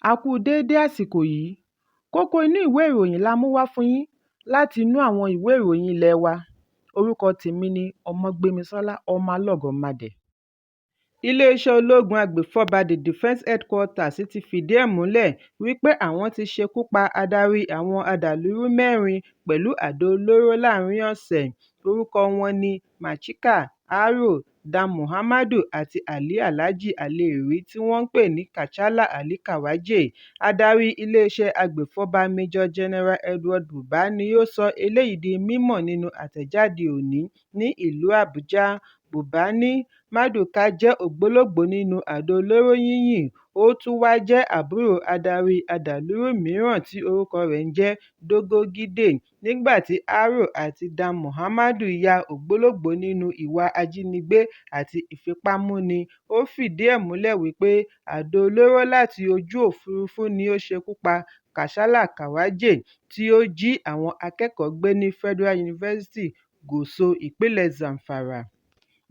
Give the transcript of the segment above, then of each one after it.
A kú déédé àsìkò yìí. Kókó inú ìwé ìròyìn la mú wá fún yín láti inú àwọn ìwé ìròyìn ilé wa. Orúkọ tèmi ni Ọmọgbémisọ́lá ọmọ Alọ́gọ̀madẹ̀. Iléeṣẹ́ ológun agbèfọ́ba The Defence Headquarters ti fìdí ẹ̀ múlẹ̀ wípé àwọn ti ṣekú pa adarí àwọn adàlúrú 4 pẹ̀lú àdó olóró láàrin ọ̀sẹ̀. Orúkọ wọn ni Machika, Aro, Dan Muhammadu àti Ali Alhaji Alheri tí wọ́n ń pè ní Kachala Ali Kawaje. Adarí iléeṣẹ́ agbèfọ́ba Major General Edward Buba ni ó sọ eléyìí di mímọ̀ nínú àtẹ̀jáde òní ní ìlú Àbújá. Buba ní Maduka jẹ́ ògbólógbòó nínú àdó olóró yínyìn. Ó tún wá jẹ́ àbúrò adarí adàlúrú mìíràn tí orúkọ rẹ̀ ń jẹ́ Dogo Gide, nígbà tí Aro àti Dan Muhammadu ya ògbólógbòó nínú ìwà ajínigbé àti ìfipámúni. Ó fìdí ẹ̀ múlẹ̀ wípé àdó olóró láti ojú òfurufú ni ó ṣekú pa Kachala Kawaje tí ó jí àwọn akẹ́kọ̀ọ́ gbé ní Federal University Gusau ìpínlẹ̀ Zamfara.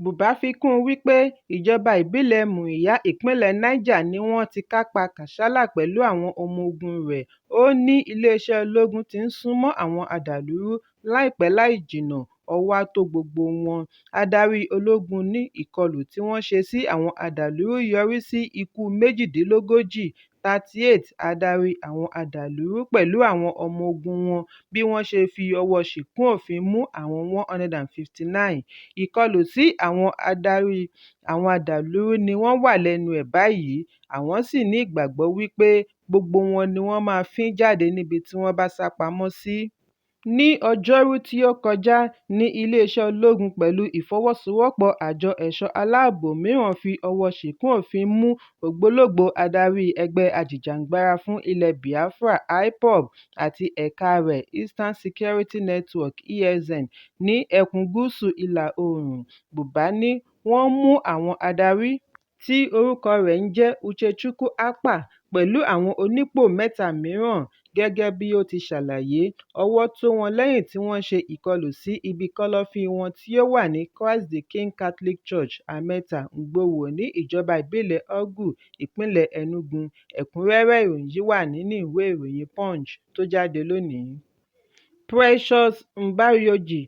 Buba fi kún un wípé ìjọba ìbílẹ̀ Muiya ìpínlẹ̀ Niger ni wọ́n ti kápá Kachala pẹ̀lú àwọn ọmọ ogun rẹ̀. Ó ní iléeṣẹ́ ológun ti ń súnmọ́ àwọn adàlúrú, láìpẹ́ láì jìnnà ọwọ́ á tó gbogbo wọn. Adarí ológun ní ìkọlù tí wọ́n ṣe sí àwọn adàlúrú yọrí sí ikú 38. 38 adarí àwọn adàlúrú pẹ̀lú àwọn ọmọ ogun wọn bí wọ́n ṣe fi ọwọ́ ṣìkún òfin mú àwọn 159. Ìkọlù sí àwọn adarí àwọn adàlúrú ni wọ́n wà lẹ́nu ẹ̀ báyìí. Àwọn sì ní ìgbàgbọ́ wípé gbogbo wọn ni wọ́n máa fín jáde níbi tí wọ́n bá sá pamọ́ sí. Ní Ọjọ́rú tí ó kọjá ní iléeṣẹ́ ológun pẹ̀lú ìfọwọ́sowọ́pọ̀ àjọ ẹ̀ṣọ́ aláàbò mìíràn fi ọwọ́ ṣìkún òfin mú ògbólógbòó adarí ẹgbẹ́ ajìjàǹgbara fún ilẹ̀ Biafra IPOB àti ẹ̀ka rẹ̀ Eastern Security Network ESN ní ẹkùn gúúsù ìlà oòrùn. Buba ní wọ́n mú àwọn adarí tí orúkọ rẹ̀ ń jẹ́ Uchechukwu Akpa pẹ̀lú àwọn onípò 3 mìíràn. Gẹ́gẹ́ bí ó ti ṣàlàyé, ọwọ́ tó wọn lẹ́yìn tí wọ́n ṣe ìkọlù sí ibi kọ́lọ́fín wọn tí ó wà ní Christ the King Catholic Church, Ameta, Ngbowo ní ìjọba ìbílẹ̀ Orgu, ìpínlẹ̀ Enugu. Ẹ̀kúnrẹ́rẹ́ ìròyìn yìí wà nínú ìwé ìròyìn Punch tó jáde lónìí. Precious Mbarioji,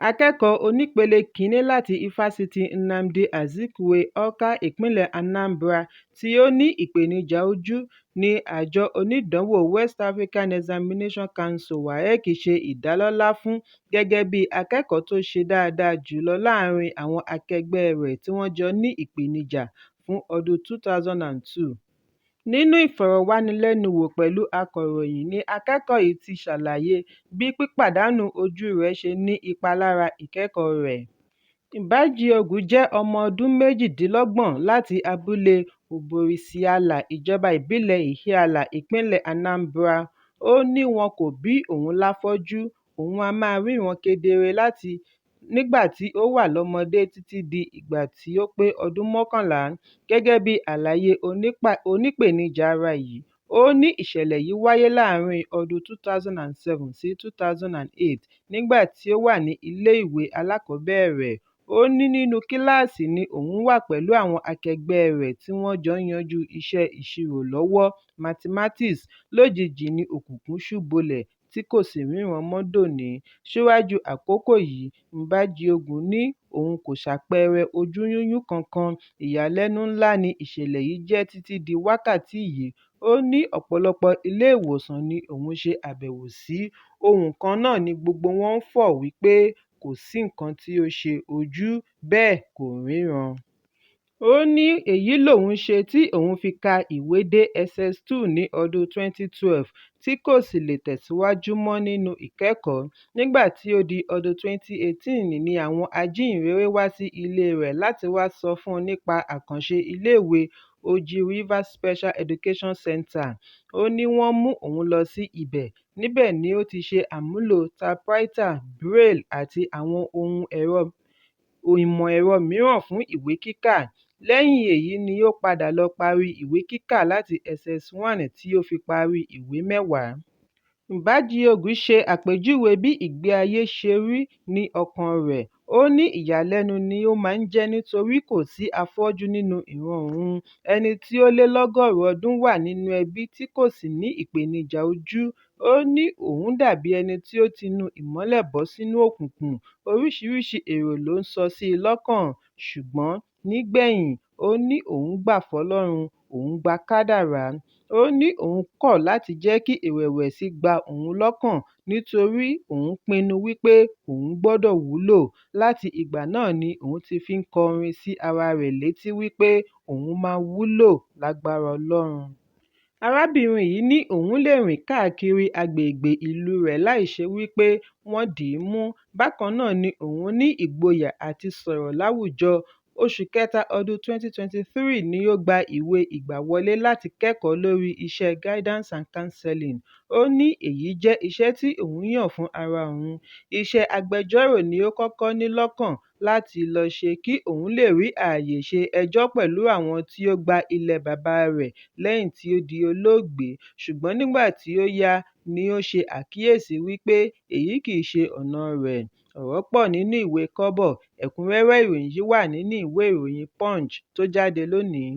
akẹ́kọ̀ọ́ onípele kìíní láti Ifásitì Nnamdi Azikiwe Awka ìpínlẹ̀ Anambra tí ó ní ìpèníjà ojú ní àjọ onídàánwò West African Examination Council WAEC ṣe ìdálọ́lá fún gẹ́gẹ́ bí akẹ́kọ̀ọ́ tó ṣe dáadáa jùlọ láàrin àwọn akẹgbẹ́ rẹ̀ tí wọ́n jọ ní ìpèníjà fún ọdún 2002. Nínú ìfọ̀rọ̀wánilẹ́nuwò pẹ̀lú akọ̀ròyìn ni akẹ́kọ̀ọ́ yìí ti ṣàlàyé bí pípàdánù ojú rẹ̀ ṣe ní ipa lára ìkẹ́kọ̀ọ́ rẹ̀. Mbajiogu jẹ́ ọmọ ọdún 28 láti abúlé Oborisiala, ìjọba ìbílẹ̀ Ihiala, ìpínlẹ̀ Anambra. Ó ní wọn kò bí òun láfọ́jú, òun a máa ríran kedere nígbà tí ó wà lọ́mọdé títí di ìgbà tí ó pé ọdún 11. Gẹ́gẹ́ bí àlàyé onípèníjà ara yìí, ó ní ìṣẹ̀lẹ̀ yìí wáyé láàárín ọdún 2007 sí 2008 nígbà tí ó wà ní ilé-ìwé alákọ̀ọ́bẹ̀rẹ̀. Ó ní nínú kíláàsì ni òun wà pẹ̀lú àwọn akẹgbẹ́ rẹ̀ tí wọ́n jọ ń yanjú iṣẹ́ ìṣirò lọ́wọ́ mathematics. Lójijì ni òkùnkùn ṣú bolẹ̀ tí kò sì ríran mọ́ dòní. Síwájú àkókò yìí, Mbajiogu ní òun kò ṣàpẹẹrẹ ojú yúnyún kankan. Ìyàlẹ́nu ńlá ni ìṣẹ̀lẹ̀ yìí jẹ́ títí di wákàtí yìí. Ó ní ọ̀pọ̀lọpọ̀ ilé ìwòsàn ni òun ṣe àbẹ̀wò sí. Ohun kan náà ni gbogbo wọn ń fọ̀ wípé kò sí nǹkan tí ó ṣe ojú, bẹ́ẹ̀ kò ríran. Ó ní èyí lòun ṣe tí òun fi ka ìwé dé SS2 ní ọdún 2012 tí kò sì lè tẹ̀síwájú mọ́ nínú ìkẹ́kọ̀ọ́. Nígbà tí ó di ọdún 2018 ni àwọn ajíhìnrere wá sí ilé rẹ̀ láti wá sọ fún un nípa àkànṣe iléèwé Oji River Special Education Center. Ó ní wọ́n mú òun lọ sí ibẹ̀. Níbẹ̀ ni ó ti ṣe àmúlò typewriter, braille àti àwọn ìmọ̀ ẹ̀rọ mìíràn fún ìwé kíkà. Lẹ́yìn èyí ni ó padà lọ parí ìwé kíkà láti SS1 tí ó fi parí ìwé 10. Bájíogbù ṣe àpèjúwe bí ìgbé ayé ṣe rí ní ọkàn rẹ̀. Ó ní ìyàlẹ́nu ni ó máa ń jẹ́ nítorí kò sí afọ́jú nínú ìran òun. Ẹni tí ó lé lọ́gọ́rùn-ún ọdún wà nínú ẹbí tí kò sì ní ìpèníjà ojú. Ó ní òun dàbí ẹni tí ó ti inú ìmọ́lẹ̀ bọ́ sínú òkùnkùn. Oríṣiríṣi èrò ló ń sọ sí i lọ́kàn, ṣùgbọ́n nígbẹ̀yìn, ó ní òun gbà f'Ọlọ́run, òun gba kádàrá. Ó ní òun kọ̀ láti jẹ́ kí ìrẹ̀wẹ̀sì gba òun lọ́kàn nítorí òun pinnu wípé òun gbọ́dọ̀ wúlò. Láti ìgbà náà ni òun ti fi ń kọrin sí ara rẹ̀ létí wípé òun máa wúlò lágbára Ọlọ́run. Arábìnrin yìí ní òun lè rìn káàkiri agbègbè ìlú rẹ̀ láìṣe wípé wọ́n dì í mú. Bákan náà ni òun ní ìgboyà àti sọ̀rọ̀ láwùjọ. Oṣù kẹta ọdún 2023 ni ó gba ìwé ìgbàwọlé láti kẹ́kọ̀ọ́ lórí iṣẹ́ Guidance and Counseling. Ó ní èyí jẹ́ iṣẹ́ tí òun yàn fún ara òun. Iṣẹ́ agbẹjọ́rò ni ó kọ́kọ́ ní lọ́kàn láti lọ ṣe kí òun lè rí ààyè ṣe ẹjọ́ pẹ̀lú àwọn tí ó gba ilẹ̀ bàbá rẹ̀ lẹ́yìn tí ó di olóògbé. Ṣùgbọ́n nígbà tí ó yá ni ó ṣe àkíyèsí wípé èyí kì í ṣe ọ̀nà rẹ̀. Ọ̀rọ̀ pọ̀ nínú ìwé kọ́bọ̀. Ẹ̀kúnrẹ́rẹ́ ìròyìn yìí wà nínú ìwé ìròyìn Punch tó jáde lónìí.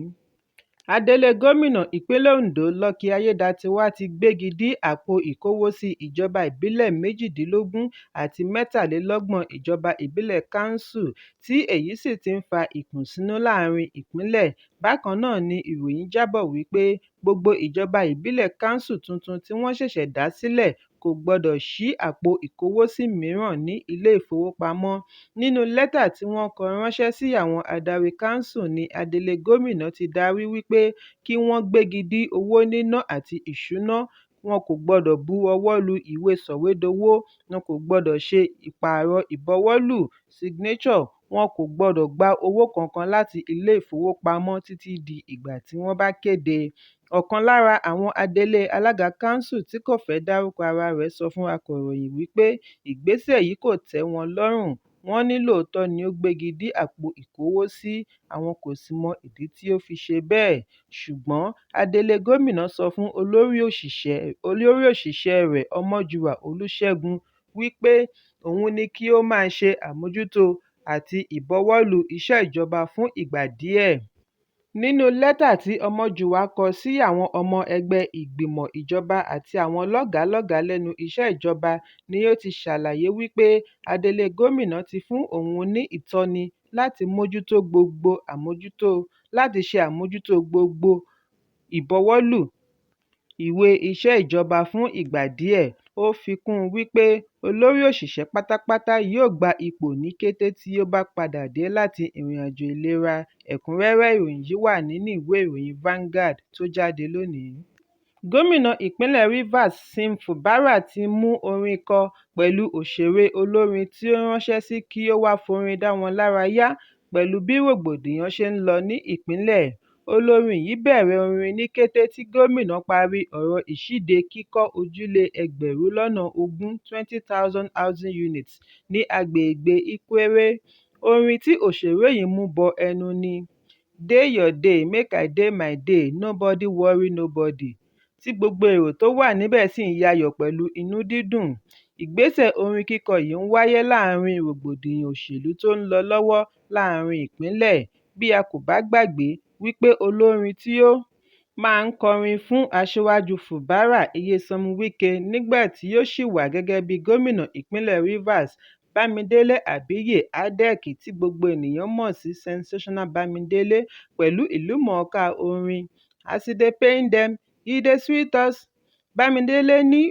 Adelé gómìnà ìpínlẹ̀ Ondo Lucky Ayédatiwa ti gbégi dí àpò ìkówósí ìjọba ìbílẹ̀ 18 àti 23 ìjọba ìbílẹ̀ káńsù tí èyí sì ti ń fa ìkùnsínú láàrin ìpínlẹ̀. Bákan náà ni ìròyìn jábọ̀ wípé gbogbo ìjọba ìbílẹ̀ káńsù tuntun tí wọ́n ṣẹ̀ṣẹ̀ dá sílẹ̀ kò gbọdọ̀ ṣí àpò ìkówósí mìíràn ní ilé ìfowópamọ́. Nínú lẹ́tà tí wọ́n kọ ránṣẹ́ sí àwọn adarí káńsù ni adelé gómìnà ti darí wípé kí wọ́n gbégi dí owó níná àti ìṣúná. Wọn kò gbọdọ̀ bu ọwọ́ lu ìwé sọ̀wédowó. Wọn kò gbọdọ̀ ṣe ìpààrọ̀ ìbọwọ́lù signature. Wọn kò gbọdọ̀ gba owó kankan láti ilé ìfowópamọ́ títí di ìgbà tí wọ́n bá kéde. Ọ̀kan lára àwọn adelé alága káńsù tí kò fẹ́ dárúkọ ara rẹ̀ sọ fún akọ̀ròyìn wípé ìgbésẹ̀ yìí kò tẹ́ wọn lọ́rùn. Wọ́n ní lóòótọ́ ni ó gbégi dí àpò ìkówósí, àwọn kò sì mọ ìdí tí ó fi ṣe bẹ́ẹ̀. Ṣùgbọ́n adelé gómìnà sọ fún olórí òṣìṣẹ́ rẹ̀ Ọmọjúwà Olúṣẹ́gun wípé òun ní kí ó máa ṣe àmójútó àti ìbọwọ́lù iṣẹ́ ìjọba fún ìgbà díẹ̀. Nínú lẹ́tà tí Ọmọjúwà kọ sí àwọn ọmọ ẹgbẹ́ ìgbìmọ̀ ìjọba àti àwọn lọ́gàálọ́gàá lẹ́nu iṣẹ́ ìjọba ni ó ti ṣàlàyé wípé adelé gómìnà ti fún òun ní ìtọ́ni láti ṣe àmójútó gbogbo ìbọwọ́lù ìwé iṣẹ́ ìjọba fún ìgbà díẹ̀. Ó fi kún un wípé olórí òṣìṣẹ́ pátápátá yóò gba ipò ní kété tí ó bá padà dé láti ìrìnàjò ìlera. Ẹ̀kúnrẹ́rẹ́ ìròyìn yìí wà nínú ìwé ìròyìn Vanguard tó jáde lónìí. Gómìnà ìpínlẹ̀ Rivers Sim Fubara ti mú orin kọ pẹ̀lú òṣèré olórin tí ó ránṣẹ́ sí kí ó wá forin dá wọn lára yá pẹ̀lú bí rògbòdìyàn ṣe ń lọ ní ìpínlẹ̀. Olórin yìí bẹ̀rẹ̀ orin ní kété tí gómìnà parí ọ̀rọ̀ ìṣíde kíkọ́ ojúlé 20,000 housing units ní agbègbè Ìkwéré. Orin tí òṣèré yìí mú bọ ẹnu ni "Dey your day, make I dey my day, nobody worry nobody", tí gbogbo èrò tó wà níbẹ̀ sì ń yayọ̀ pẹ̀lú inú dídùn. Ìgbésẹ̀ orin kíkọ yìí ń wáyé láàrin rògbòdìyàn òṣèlú tó ń lọ lọ́wọ́ láàrin ìpínlẹ̀. Bí a kò bá gbàgbé wípé olórin tí ó máa ń kọrin fún aṣíwájú Fubara Nyesom Wike nígbà tí ó ṣì wà gẹ́gẹ́ bí gómìnà ìpínlẹ̀ Rivers, Bámidélé Àbíyè Adek tí gbogbo ènìyàn mọ̀ sí Sensational Bámidélé pẹ̀lú ìlúmọ̀ọ́ká orin "As e dey pain dem, e dey sweet us". Bámidélé ní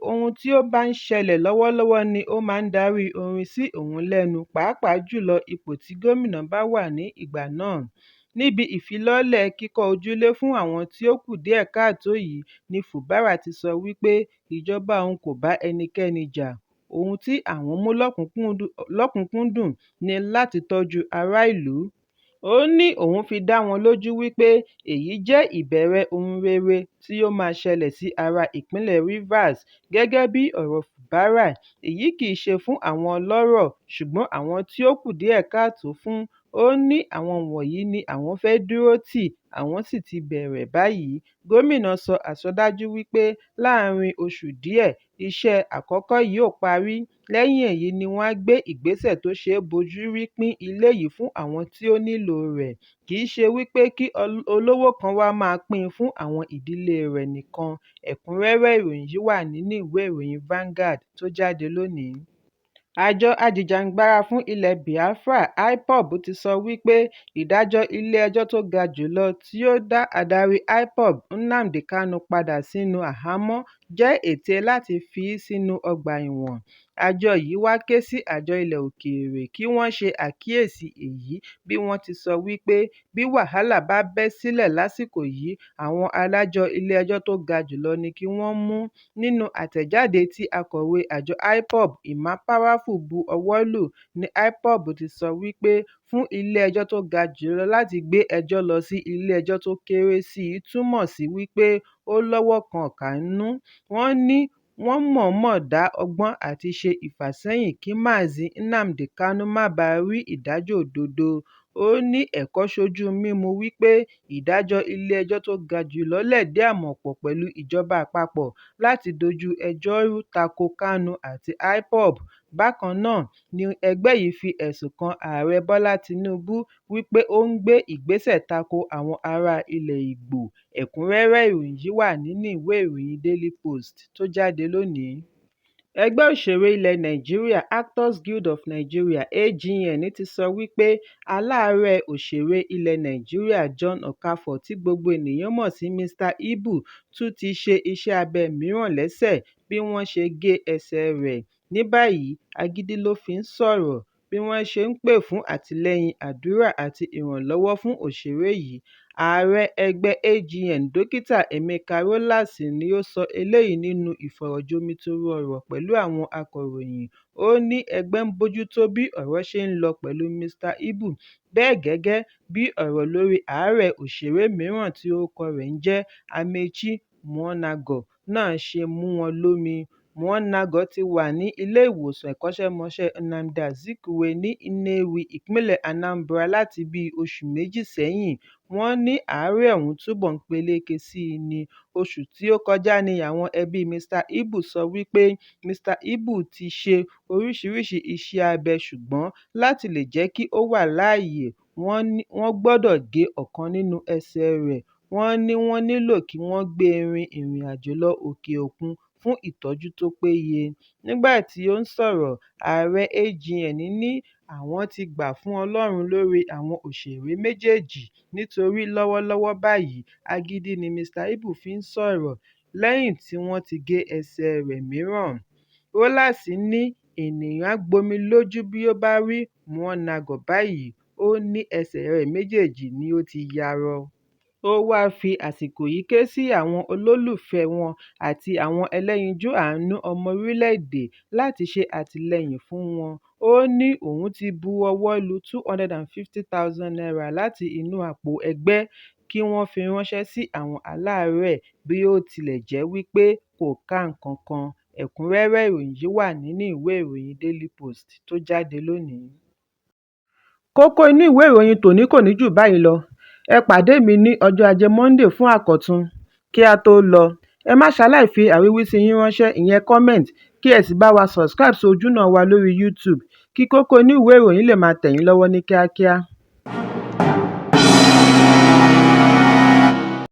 ohun tí ó bá ń ṣẹlẹ̀ lọ́wọ́lọ́wọ́ ni ó máa ń darí orin sí òun lẹ́nu, pàápàá jùlọ ipò tí gómìnà bá wà ní ìgbà náà. Níbi ìfilọ́lẹ̀ kíkọ́ ojúlé fún àwọn tí ó kù díẹ̀ káàtó yìí ni Fubara ti sọ wípé ìjọba òun kò bá ẹnikẹ́ni jà. Ohun tí àwọn mú lọ́kùnkúndùn ni láti tọ́jú ará ìlú. Ó ní òun fi dá wọn lójú wípé èyí jẹ́ ìbẹ̀rẹ̀ ohun rere tí ó máa ṣẹlẹ̀ sí ará ìpínlẹ̀ Rivers. Gẹ́gẹ́ bí ọ̀rọ̀ Fubara, èyí kì í ṣe fún àwọn ọlọ́rọ̀ ṣùgbọ́n àwọn tí ó kù díẹ̀ káàtó fún. Ó ní àwọn wọ̀nyí ni àwọn fẹ́ dúró tì àwọn sì ti bẹ̀rẹ̀ báyìí. Gómìnà sọ àsọdájú wípé láàárín oṣù díẹ̀ iṣẹ́ àkọ́kọ́ yìí yóò parí. Lẹ́yìn èyí ni wọ́n á gbé ìgbésẹ̀ tó ṣeé bojú rí pín ilé yìí fún àwọn tí ó nílò rẹ̀. Kì í ṣe wípé kí olówó kan wá máa pín in fún àwọn ìdílé rẹ̀ nìkan. Ẹ̀kúnrẹ́rẹ́ ìròyìn yìí wà nínú ìwé ìròyìn Vanguard tó jáde lónìí. Àjọ ajìjàǹgbara fún ilẹ̀ Biafra IPOB ti sọ wípé ìdájọ́ ilé-ẹjọ́ tó ga jùlọ tí ó dá adarí IPOB Nnamdi Kanu padà sínú àhámọ́ jẹ́ ète láti fi í sínú ọgbà ẹ̀wọ̀n. Àjọ yìí wá ké sí àjọ ilẹ̀ òkèèrè kí wọ́n ṣe àkíyèsí èyí bí wọ́n ti sọ wípé bí wàhálà bá bẹ́ sílẹ̀ lásìkò yìí àwọn adájọ́ ilé-ẹjọ́ tó ga jùlọ ni kí wọ́n mú. Nínú àtẹ̀jáde tí akọ̀wé àjọ IPOB Emma Powerfull bu ọwọ́ lù ní IPOB ti sọ wípé fún ilé-ẹjọ́ tó ga jùlọ láti gbé ẹjọ́ lọ sí ilé-ẹjọ́ tó kéré sí i túmọ̀ sí wípé ó lọ́wọ́ kan ọ̀kà nínú. Wọ́n ní wọ́n mọ̀ọ́mọ̀ dá ọgbọ́n àti ṣe ìfàsẹ́yìn kí Mazi Nnamdi Kanu má bàa rí ìdájọ́ òdodo. Ó ní ẹ̀kọ́ ṣojú mímu wípé ìdájọ́ ilé-ẹjọ́ tó ga jùlọ lẹ̀dí àmọ̀ pọ̀ pẹ̀lú ìjọba àpapọ̀ láti dojú ẹjọ́ rú tako Kanu àti IPOB. Bákan náà ni ẹgbẹ́ yìí fi ẹ̀sùn kan Ààrẹ Bọ́lá Tinubu wípé ó ń gbé ìgbésẹ̀ tako àwọn ará ilẹ̀ Ìgbò. Ẹ̀kúnrẹ́rẹ́ ìròyìn yìí wà nínú ìwé ìròyìn Daily Post tó jáde lónìí. Ẹgbẹ́ òṣèré ilẹ̀ Nàìjíríà Actors Guild of Nigeria (AGN) ti sọ wípé aláàárẹ̀ òṣèré ilẹ̀ Nàìjíríà John Okafor tí gbogbo ènìyàn mọ̀ sí Mr Ibu tún ti ṣe iṣẹ́ abẹ mìíràn lẹ́sẹ̀ bí wọ́n ṣe gé ẹsẹ̀ rẹ̀. Ní báyìí agídí ló fi ń sọ̀rọ̀ bí wọ́n ṣe ń pè fún àtìlẹ́yìn àdúrà àti ìrànlọ́wọ́ fún òṣèré yìí. Ààrẹ ẹgbẹ́ AGN Dókítà Emeka Rollas ni ó sọ eléyìí nínú ìfọ̀rọ̀jomitoro ọ̀rọ̀ pẹ̀lú àwọn akọ̀ròyìn. Ó ní ẹgbẹ́ ń bójútó bí ọ̀rọ̀ ṣe ń lọ pẹ̀lú Mr Ibu bẹ́ẹ̀ gẹ́gẹ́ bí ọ̀rọ̀ lórí àárẹ̀ òṣèré mìíràn tí orúkọ rẹ̀ ń jẹ́ Amaechi Muonagor náà ṣe mú wọn lómi. Muonagor ti wà ní ilé ìwòsàn ìkọ́ṣẹ́mọṣẹ́ Nnamdi Azikiwe ní Nnewi, ìpínlẹ̀ Anambra láti bíi oṣù méjì sẹ́yìn. Wọ́n ní àárẹ̀ ọ̀hún túbọ̀ ń peléke sí i ní. Oṣù tí ó kọjá ní àwọn ẹbí Mr Ibu sọ wípé Mr Ibu ti ṣe oríṣiríṣi iṣẹ́ abẹ ṣùgbọ́n láti lè jẹ́ kí ó wà láàyè wọ́n gbọ́dọ̀ gé ọ̀kan nínú ẹsẹ̀ rẹ̀. Wọ́n ní wọ́n nílò kí wọ́n gbé rin ìrìn àjò lọ òkè òkun fún ìtọ́jú tó péye. Nígbà tí ó ń sọ̀rọ̀, ààrẹ AGN ní àwọn ti gbà fún Ọlọ́run lórí àwọn òṣèré méjèèjì nítorí lọ́wọ́lọ́wọ́ báyìí agídí ni Mr Ibu fi ń sọ̀rọ̀ lẹ́yìn tí wọ́n ti gé ẹsẹ̀ rẹ̀ mìíràn. Rollas ní ènìyàn á gbomi lójú bí ó bá rí Muonagor báyìí. Ó ní ẹsẹ̀ rẹ̀ méjèèjì ni ó ti yarọ. Ó wáá fi àsìkò yìí ké sí àwọn olólùfẹ́ wọn àti àwọn ẹlẹ́yinjú àánú ọmọ orílẹ̀-èdè láti ṣe àtìlẹ́yìn fún wọn. Ó ní òun ti bu ọwọ́ lu ₦250,000 láti inú àpò ẹgbẹ́ kí wọ́n fi ránṣẹ́ sí àwọn aláàárẹ̀ bí ó tilẹ̀ jẹ́ wípé kò ká nǹkan kan. Ẹ̀kúnrẹ́rẹ́ ìròyìn yìí wà nínú ìwé ìròyìn Daily Post tó jáde lónìí. Kókó inú ìwé ìròyìn tòní kò ní jù báyìí lọ. Ẹ pàdé mi ní ọjọ́ Ajé Monday fún àkọ́tún. Kí a tó lọ, ẹ má ṣaláì fi àríwísí yín ránṣẹ́ ìyẹn comment kí ẹ sì bá wa subscribe sí ojúnà wa lórí YouTube kí Kókó Inú Ìwé Ìròyìn lè máa tẹ̀ yín lọ́wọ́ ní kíákíá.